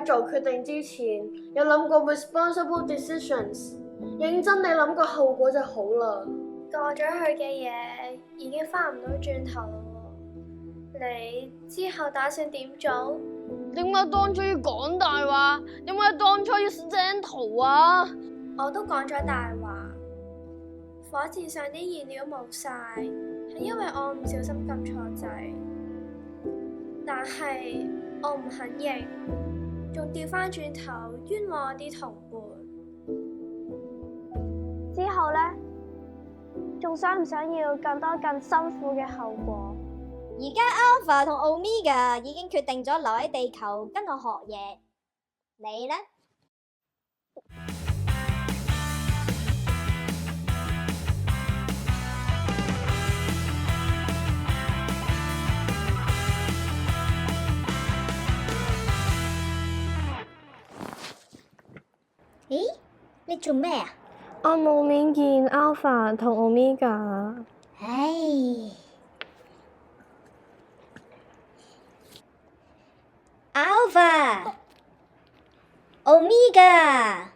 喺做決定之前有諗過 responsible decisions， 認真地諗個後果就好啦。過咗去嘅嘢已經翻唔到轉頭啦喎，你之後打算點做？點解當初要講大話？點解當初要 send 圖啊？我都講咗大話，火箭上啲燃料冇晒，係因為我唔小心撳錯掣，但係我唔肯認，仲掉翻轉頭冤枉我啲同伴。之後呢，仲想唔想要更多更辛苦嘅後果？而家 Alpha 同 Omega 已經決定咗留喺地球跟我學嘢，你呢？咦？你做咩啊？我冇面見 Alpha 同 Omega。唉。Alpha, Omega.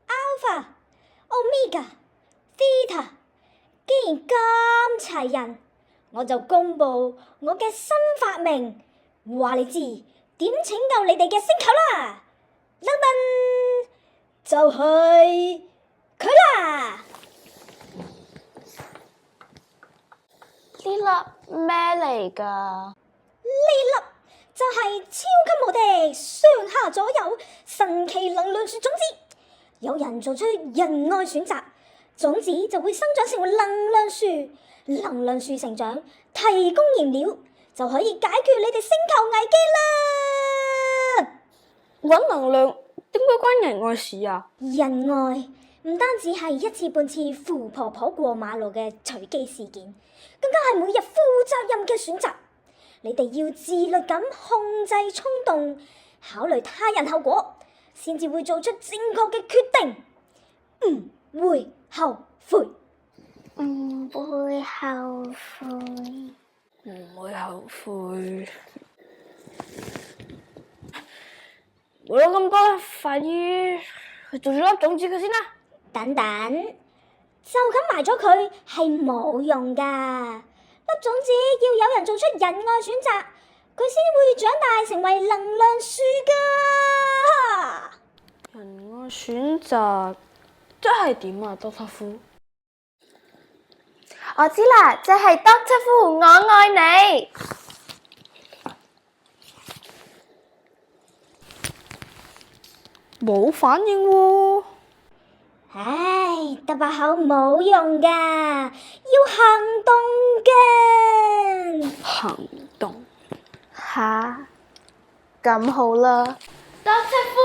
Alpha, Omega, Theta， 既然咁齊人，我就公布我嘅新發明，話你知點拯救你哋嘅星球啦！噔噔，就係佢啦！呢粒咩嚟㗎？呢粒就係超級無敵上下左右神奇能量樹種子。有人做出仁愛選擇，種子就會生長成為能量樹。能量樹成長，提供燃料，就可以解決你哋星球危機啦！搵能量點解關仁愛事啊？仁愛唔單止係一次半次扶婆婆過馬路嘅隨機事件，更加係每日負責任嘅選擇。你哋要自律咁控制衝動，考慮他人後果，先至會做出正確嘅決定，唔會後悔。唔會後悔。唔會後悔。冇諗咁多，快啲去做咗粒種子佢先啦。等等，就咁埋咗佢係冇用噶。粒種子要有人做出仁愛選擇，佢先會長大成為能量樹噶。仁愛選擇即係點啊，Doctor Fu？我知啦，即係 Doctor Fu， 我愛你。冇反應喎。唉，得把口冇用噶，要行動嘅。行動吓？咁好啦。Doctor Fu，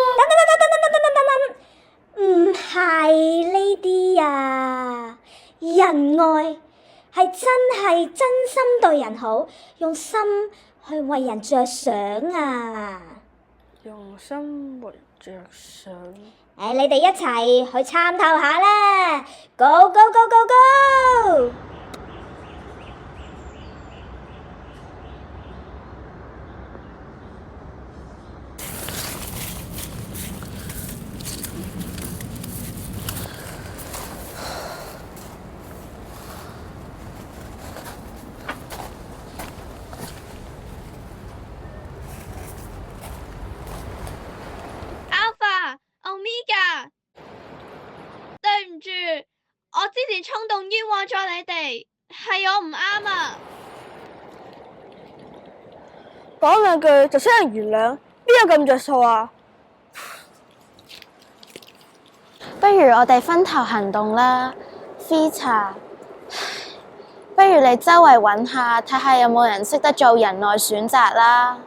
唔係呢啲啊，仁愛係真心對人好，用心去為人着想啊！用心為着想。你哋一齊去參透下啦 ！Go go go go go！Omega， 對唔住，我之前衝動冤枉咗你哋，係我唔啱啊！講兩句就想人原諒，邊有咁着數啊？不如我哋分頭行動啦 ，Theta。不如你周圍揾下，睇下有冇人識得做仁愛選擇啦。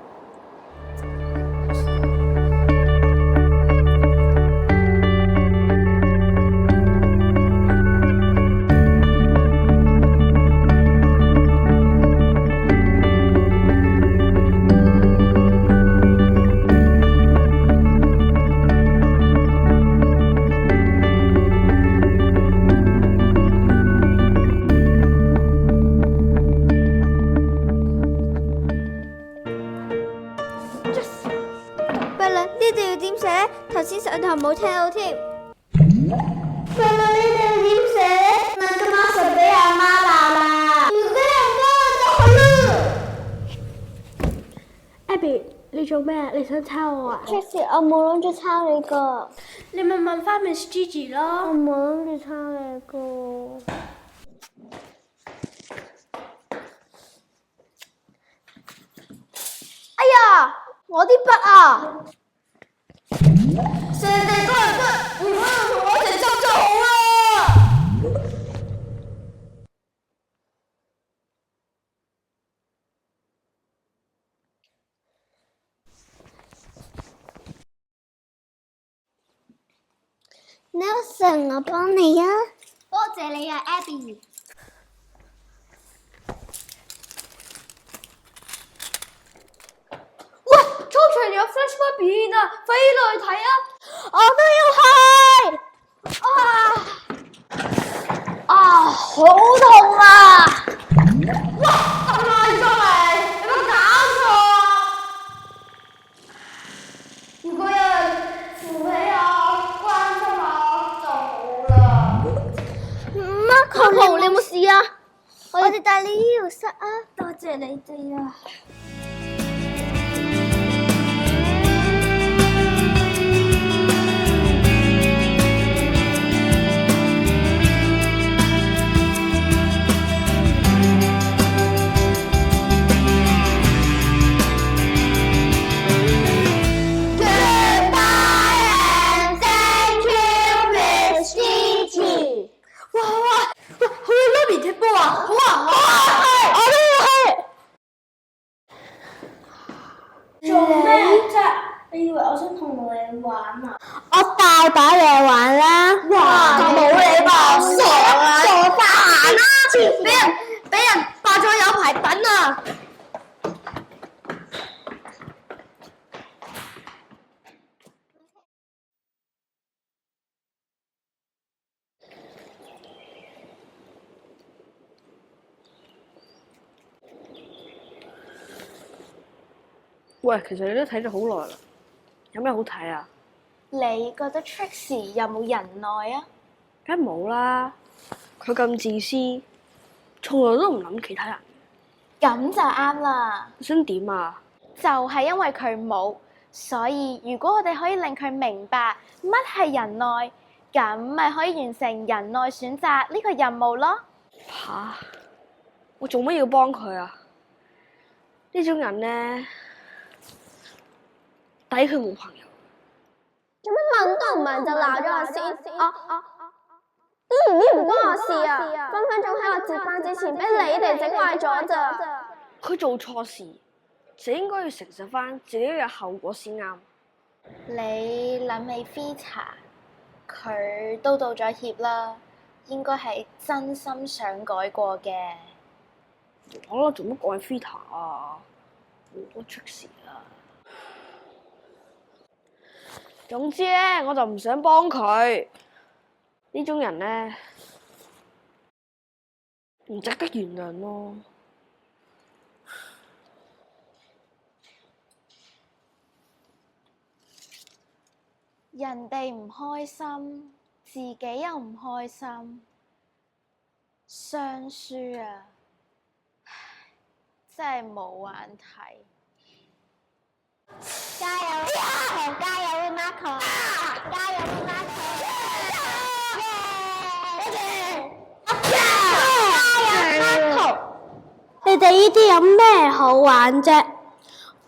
上堂冇聽到添。佢哋點寫？那今晚實俾阿媽鬧啦！如果阿媽就好啦。Abby，你做咩？你想抄我啊 Trixie，我冇諗住抄你個。你咪問翻 Miss Gigi 咯。我冇諗住抄你個。哎呀，我啲筆啊！成地都係筆，如果有同我一齊執就好啦。Nelson，我幫你啊！多謝你啊 ，Abby。喂，操場有 flash mob 表演啊，快啲落去睇啊！我都要去。好痛啊！哇，咁耐咗嚟，有冇搞錯啊？如果有人扶起我、關心我就好啦。Marco，你有冇事啊？我哋帶你醫療室啊！多謝你哋啊！踢波啊！好啊！我都要去。做咩啫？你以為我想同你玩啊？我大把嘢玩啦！哇，冇禮貌，傻瓜啦！俾人霸咗有牌品啊！喂，其實你都睇咗好耐啦，有咩好睇啊？你覺得 Trixie 有冇人耐啊？梗係冇啦，佢咁自私，從來都唔諗其他人。咁就啱啦。你想點啊？就係因為佢冇，所以如果我哋可以令佢明白乜係仁愛，咁咪可以完成仁愛選擇呢個任務咯。吓？我做乜要幫佢啊？呢種人呢，抵佢冇朋友。做乜問都唔問就鬧咗我先？呢唔關我事啊！分分鐘喺我接班之前俾你哋整壞咗咋。佢做錯事就應該要承受翻自己嘅後果先啱。你諗起 Vita， 佢都道咗歉啦，應該係真心想改過嘅。好啦，做乜講起 Vita 啊？我出事啦！總之咧，我就唔想幫佢。呢種人咧，唔值得原諒咯。人哋唔開心，自己又唔開心，雙輸啊！唉，真係冇眼睇。加油 Marco！ 加油 Marco！ 加油 Marco！ 你哋呢啲有咩好玩啫？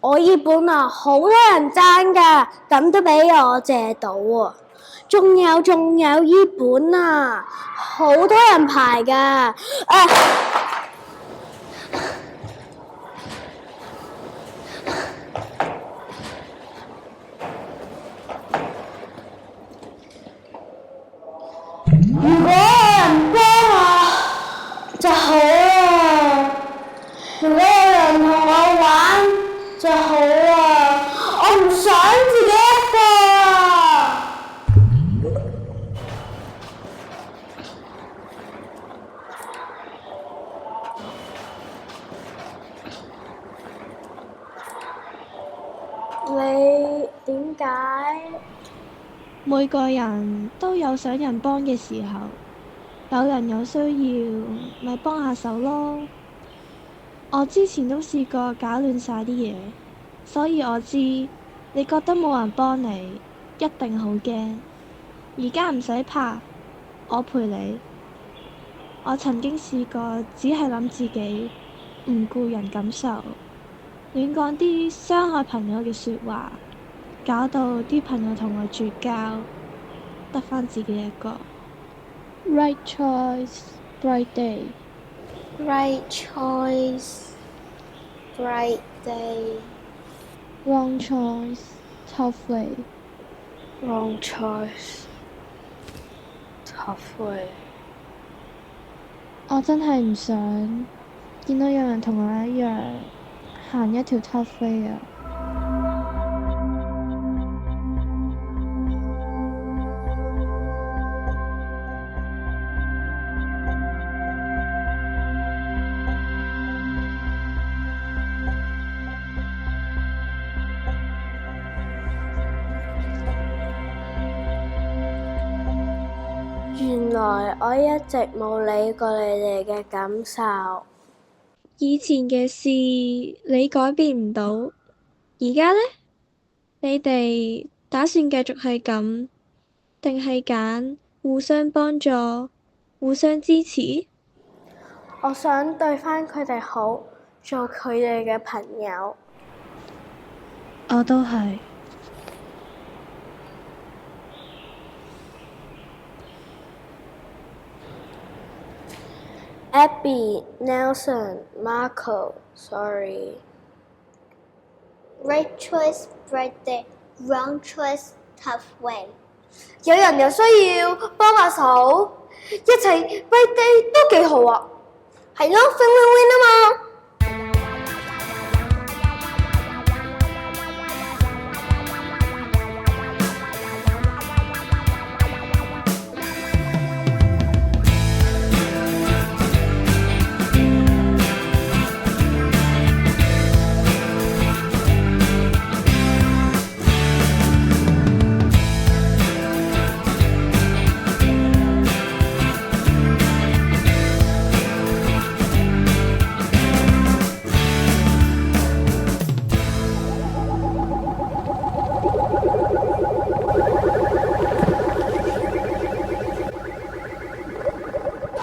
我呢本啊，好多人爭㗎，咁都俾我借到喎。仲有呢本啊，好多人排㗎。如果有人幫我就好啦，如果有人同我玩就好啦，我唔想自己一個啊！你點解？每個人都有想人幫嘅時候，有人有需要咪幫下手咯。我之前都試過搞亂晒啲嘢，所以我知你覺得冇人幫你，一定好驚。而家唔使怕，我陪你。我曾經試過只係諗自己，唔顧人感受，亂講啲傷害朋友嘅說話，搞到啲朋友同我絕交，得返自己一個。Right choice, bright day. Right choice, bright day. Wrong choice, tough way. Wrong choice, tough way. 我真係唔想見到有人同我一樣行一條 tough way 啊！原來我一直冇理過你哋嘅感受。以前嘅事你改變唔到，而家呢？你哋打算繼續係咁，定係揀互相幫助、互相支持？我想對返佢哋好，做佢哋嘅朋友。我都係。Abby, Nelson, Marco, sorry. Right choice, bright day. Wrong choice, tough way. 有人有需要幫下手，一齊 break day 都幾好啊！係咯 ，win win win 啊嘛！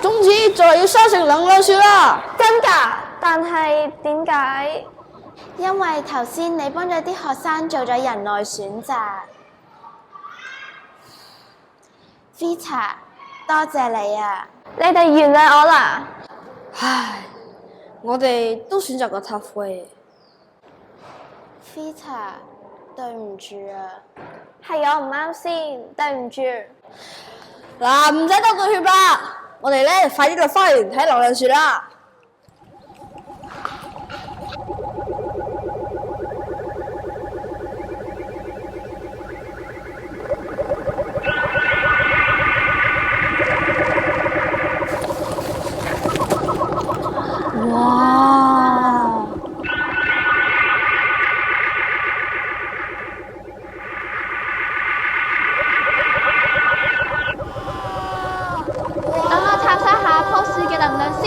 總之就係要收成能量樹啦！真㗎？但係點解？因為頭先你幫咗啲學生做咗人類選擇。Vita， 多謝你啊！你哋原諒我啦。唉，我哋都選擇個 tough way。Vita， 對唔住啊！係我唔啱先，對唔住。嗱，唔使多對血吧，我哋咧快啲就翻嚟睇能量樹啦！哇！等我插晒下棵樹嘅能量先。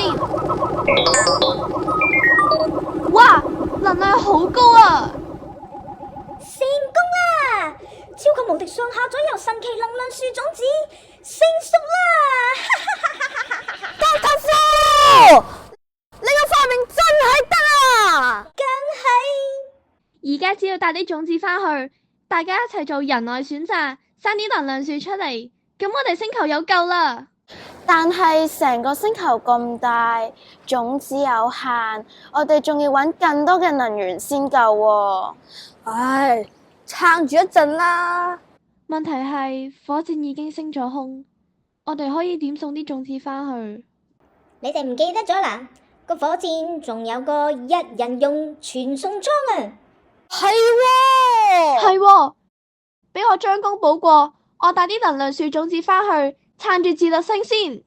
哇！能量好高啊！成功啦！超級無敵上下左右神奇能量樹種子成熟啦！德夫，你個發明真係得啊！梗係。而家只要帶啲種子返去，大家一齊做人類選擇，生啲能量樹出嚟，咁我哋星球有救啦！但係成個星球咁大，種子有限，我哋仲要揾更多嘅能源先夠喎。唉，撐住一陣啦！問題係火箭已經升咗空，我哋可以點送啲種子返去？你哋唔記得咗啦？個火箭仲有個一人用傳送艙啊！係喎，係喎，俾我將功補過，我帶啲能量樹種子返去，撐住自律星先。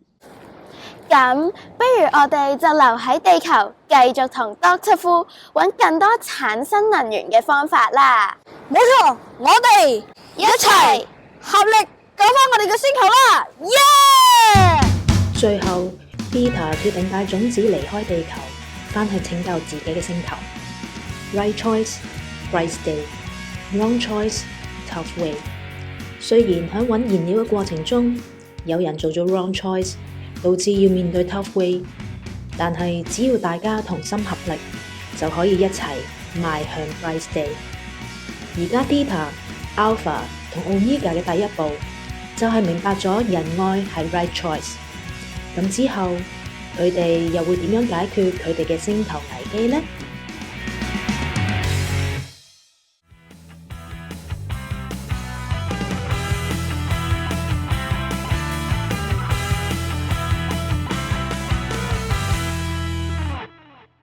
咁，不如我哋就留喺地球，繼續同 Dr. Fu 揾更多產生能源嘅方法啦。冇錯，我哋一齊合力救翻我哋嘅星球啦！耶！最後 Peter 決定帶種子離開地球，返去拯救自己嘅星球。Right choice, bright day. Wrong choice, tough way. 雖然喺揾燃料嘅過程中，有人做咗 wrong choice， 導致要面對 tough way， 但係只要大家同心合力，就可以一齊邁向 bright day。而家 Beta、Alpha 同 Omega 嘅第一步，就係明白咗仁愛係 right choice。咁之後，佢哋又會點樣解決佢哋嘅星球危機呢？